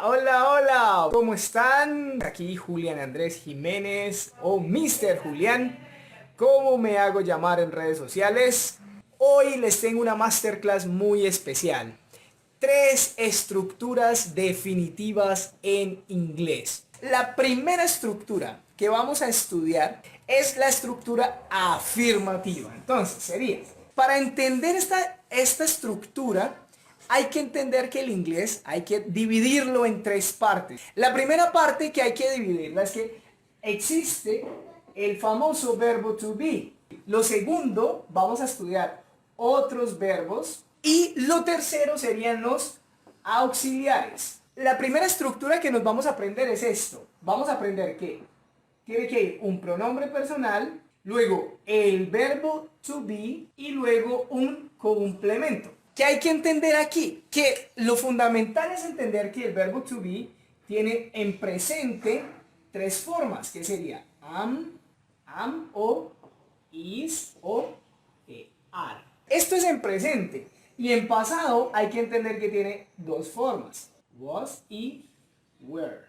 Hola, ¿cómo están? Aquí Julián Andrés Jiménez o Mr. Julián, como me hago llamar en redes sociales. Hoy les tengo una masterclass muy especial. 3 estructuras definitivas en inglés. La primera estructura que vamos a estudiar es la estructura afirmativa. Entonces sería, para entender esta estructura, hay que entender que el inglés hay que dividirlo en 3 partes. La primera parte que hay que dividirla es que existe el famoso verbo to be. Lo segundo, vamos a estudiar otros verbos. Y lo tercero serían los auxiliares. La primera estructura que nos vamos a aprender es esto. Vamos a aprender que tiene que ir un pronombre personal, luego el verbo to be y luego un complemento. ¿Qué hay que entender aquí? Que lo fundamental es entender que el verbo to be tiene en presente 3 formas, que sería am o is o are. Esto es en presente. Y en pasado hay que entender que tiene 2 formas, was y were.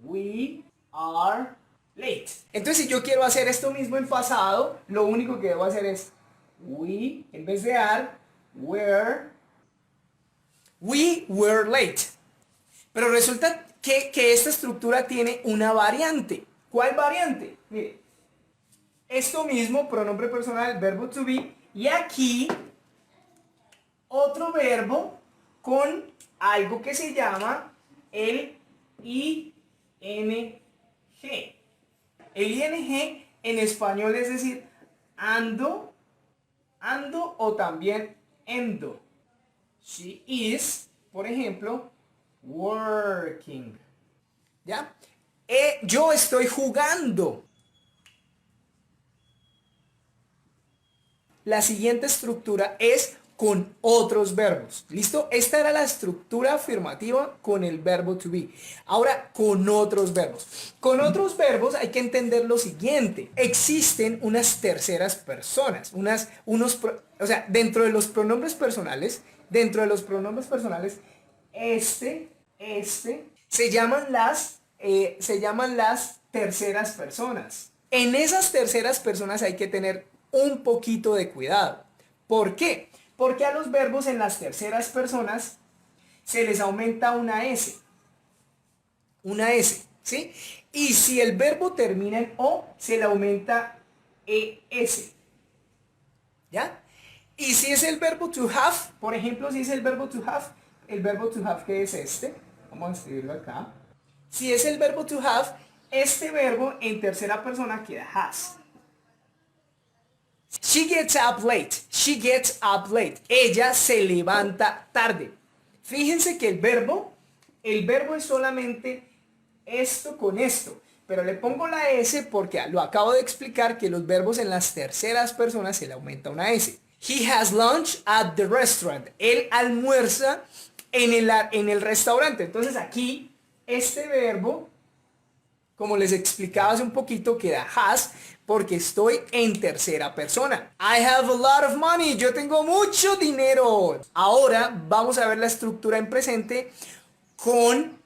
We are late. Entonces si yo quiero hacer esto mismo en pasado, lo único que debo hacer es we, en vez de are, were. We were late. Pero resulta que esta estructura tiene una variante. ¿Cuál variante? Mire, esto mismo, pronombre personal, verbo to be, y aquí otro verbo con algo que se llama el ing. El ing en español es decir, ando o también endo. She is, por ejemplo, working. ¿Ya? Yo estoy jugando. La siguiente estructura es con otros verbos. ¿Listo? Esta era la estructura afirmativa con el verbo to be. Ahora con otros verbos. Con otros verbos hay que entender lo siguiente. Existen unas terceras personas. Dentro de los pronombres personales, se llaman las terceras personas. En esas terceras personas hay que tener un poquito de cuidado. ¿Por qué? Porque a los verbos en las terceras personas se les aumenta una S. Una S, ¿sí? Y si el verbo termina en O, se le aumenta ES. ¿Ya? Y si es el verbo to have, por ejemplo, si es el verbo to have que es este, vamos a escribirlo acá. Si es el verbo to have, este verbo en tercera persona queda has. She gets up late. She gets up late. Ella se levanta tarde. Fíjense que el verbo es solamente esto con esto. Pero le pongo la S porque lo acabo de explicar que los verbos en las terceras personas se le aumenta una S. He has lunch at the restaurant. Él almuerza en el restaurante. Entonces aquí este verbo, como les explicaba hace un poquito, queda has porque estoy en tercera persona. I have a lot of money. Yo tengo mucho dinero. Ahora vamos a ver la estructura en presente con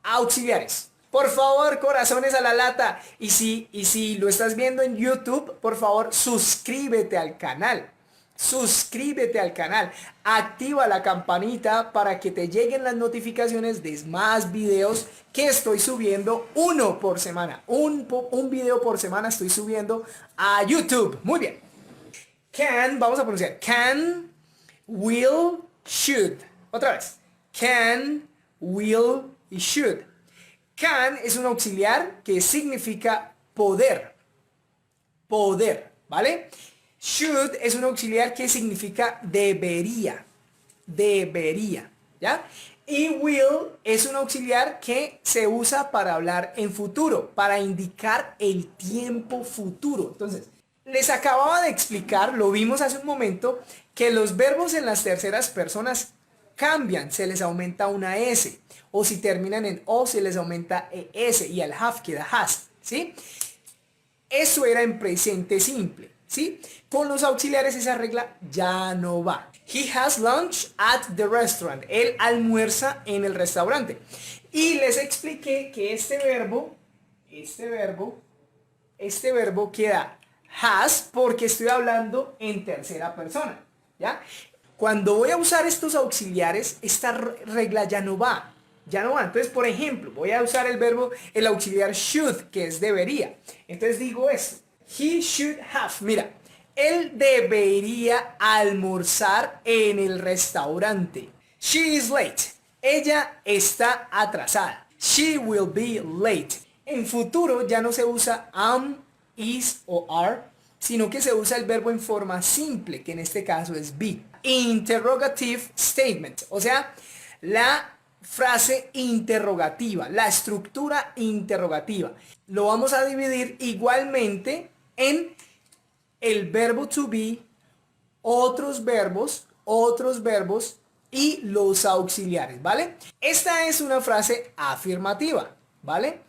auxiliares. Por favor, corazones a la lata. Y si lo estás viendo en YouTube, por favor, suscríbete al canal. Suscríbete al canal, activa la campanita para que te lleguen las notificaciones de más videos que estoy subiendo, uno por semana, un video por semana estoy subiendo a YouTube. Muy bien. Can, vamos a pronunciar, can, will, should. Otra vez, can, will y should. Can es un auxiliar que significa poder, ¿vale? Should es un auxiliar que significa debería, ¿ya? Y will es un auxiliar que se usa para hablar en futuro, para indicar el tiempo futuro. Entonces, les acababa de explicar, lo vimos hace un momento, que los verbos en las terceras personas cambian, se les aumenta una S, o si terminan en O se les aumenta ES y al have queda has, ¿sí? Eso era en presente simple. ¿sí? Con los auxiliares esa regla ya no va. He has lunch at the restaurant. Él almuerza en el restaurante. Y les expliqué que este verbo queda has porque estoy hablando en tercera persona, ¿ya? Cuando voy a usar estos auxiliares, esta regla ya no va. Ya no va. Entonces, por ejemplo, voy a usar el auxiliar should, que es debería. Entonces digo esto. He should have. Mira, él debería almorzar en el restaurante. She is late. Ella está atrasada. She will be late. En futuro ya no se usa am, is o are, sino que se usa el verbo en forma simple, que en este caso es be. Interrogative statement, o sea, la frase interrogativa, la estructura interrogativa. Lo vamos a dividir igualmente en el verbo to be, otros verbos y los auxiliares, ¿vale? Esta es una frase afirmativa, ¿vale?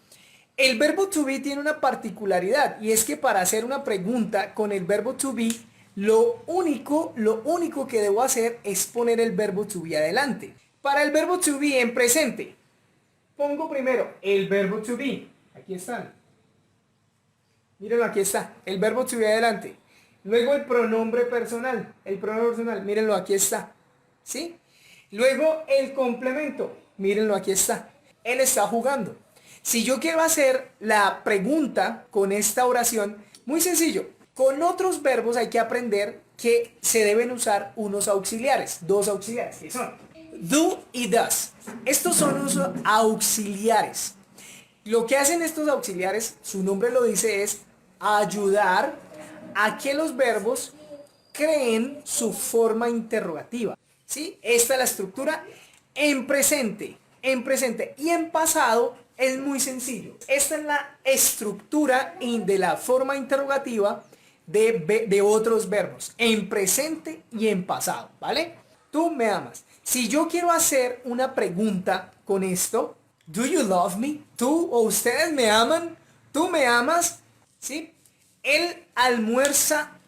El verbo to be tiene una particularidad y es que para hacer una pregunta con el verbo to be, lo único que debo hacer es poner el verbo to be adelante. Para el verbo to be en presente, pongo primero el verbo to be. Aquí están. Mírenlo, aquí está. El verbo to be adelante. Luego el pronombre personal. Mírenlo, aquí está. ¿Sí? Luego el complemento. Mírenlo, aquí está. Él está jugando. Si yo quiero hacer la pregunta con esta oración, muy sencillo. Con otros verbos hay que aprender que se deben usar unos auxiliares, dos auxiliares, que son do y does. Estos son los auxiliares. Lo que hacen estos auxiliares, su nombre lo dice, es ayudar a que los verbos creen su forma interrogativa. ¿Sí? Esta es la estructura en presente y en pasado. Es muy sencillo. Esta es la estructura de la forma interrogativa de otros verbos. En presente y en pasado. ¿Vale? Tú me amas. Si yo quiero hacer una pregunta con esto. Do you love me? ¿Tú o ustedes me aman? ¿Tú me amas? ¿Sí? Él almuerza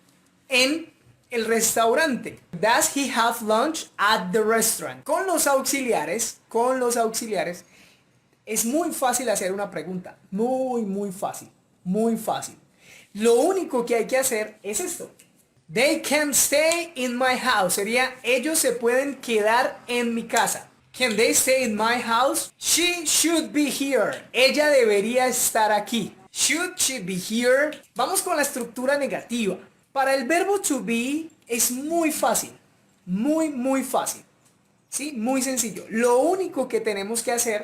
en el restaurante. Does he have lunch at the restaurant? Con los auxiliares. Es muy fácil hacer una pregunta, muy fácil. Lo único que hay que hacer es esto. They can stay in my house. Sería, ellos se pueden quedar en mi casa. Can they stay in my house? She should be here. Ella debería estar aquí. Should she be here? Vamos con la estructura negativa. Para el verbo to be es muy fácil. Muy fácil. ¿Sí? Muy sencillo. Lo único que tenemos que hacer,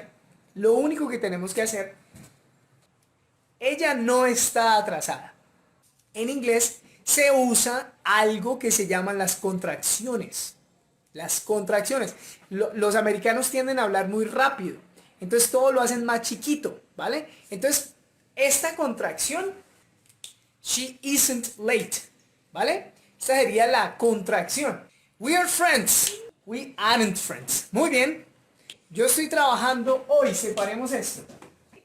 ella no está atrasada. En inglés se usa algo que se llaman las contracciones. Los americanos tienden a hablar muy rápido. Entonces todo lo hacen más chiquito, ¿vale? Entonces, esta contracción, she isn't late, ¿vale? Esta sería la contracción. We are friends. We aren't friends. Muy bien. Yo estoy trabajando hoy. Separemos esto.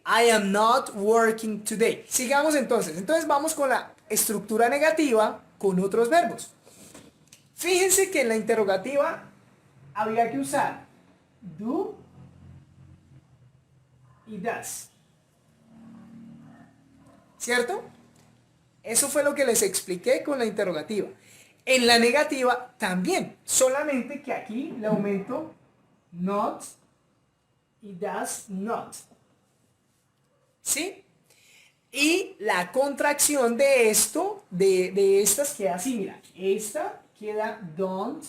I am not working today. Sigamos entonces. Entonces vamos con la estructura negativa con otros verbos. Fíjense que en la interrogativa habría que usar do y does. ¿Cierto? Eso fue lo que les expliqué con la interrogativa. En la negativa también. Solamente que aquí le aumento not y does not. ¿Sí? Y la contracción de esto, de estas queda así, mira. Esta queda don't.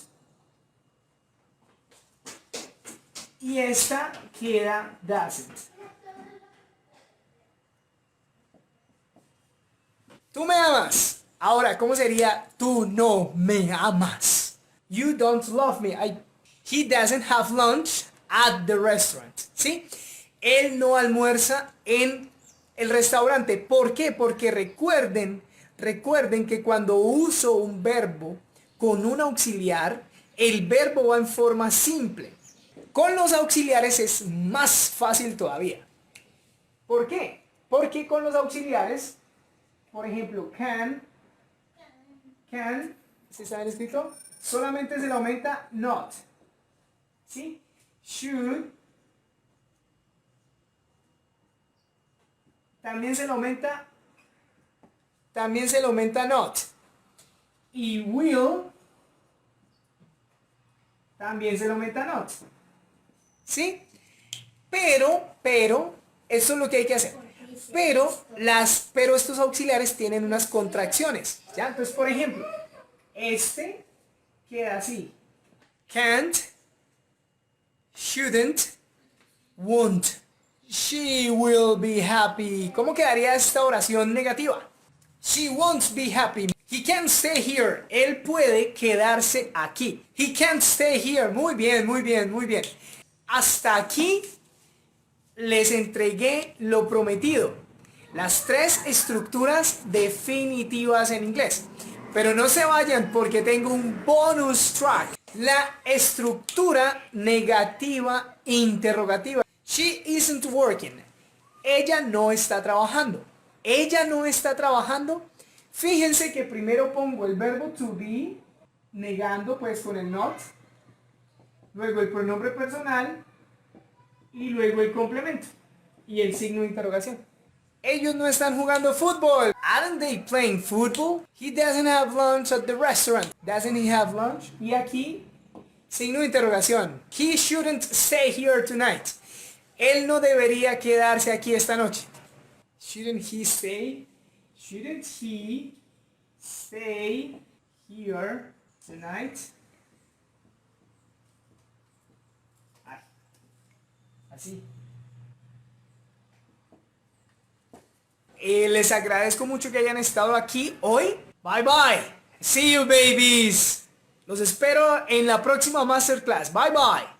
Y esta queda doesn't. Tú me amas. Ahora, ¿cómo sería tú no me amas? You don't love me. He doesn't have lunch at the restaurant. ¿Sí? Él no almuerza en el restaurante. ¿Por qué? Porque recuerden que cuando uso un verbo con un auxiliar, el verbo va en forma simple. Con los auxiliares es más fácil todavía. ¿Por qué? Porque con los auxiliares, por ejemplo, can, can, ¿sí está bien escrito? Solamente se le aumenta not. ¿Sí? Should. También se le aumenta not. Y will también se le aumenta not. ¿Sí? Pero, eso es lo que hay que hacer. Pero estos auxiliares tienen unas contracciones. ¿Ya? Entonces, por ejemplo, este queda así. Can't, shouldn't, won't. She will be happy. ¿Cómo quedaría esta oración negativa? She won't be happy. He can't stay here. Él puede quedarse aquí. He can't stay here. Muy bien, muy bien, muy bien. Hasta aquí les entregué lo prometido. Las 3 estructuras definitivas en inglés. Pero no se vayan porque tengo un bonus track. La estructura negativa interrogativa. She isn't working. Ella no está trabajando. Ella no está trabajando. Fíjense que primero pongo el verbo to be, negando pues con el not. Luego el pronombre personal. Y luego el complemento. Y el signo de interrogación. Ellos no están jugando fútbol. Aren't they playing football? He doesn't have lunch at the restaurant. Doesn't he have lunch? Y aquí, signo de interrogación. He shouldn't stay here tonight. Él no debería quedarse aquí esta noche. Shouldn't he stay? Shouldn't he stay here tonight? Así. Les agradezco mucho que hayan estado aquí hoy. Bye bye. See you babies. Los espero en la próxima masterclass. Bye bye.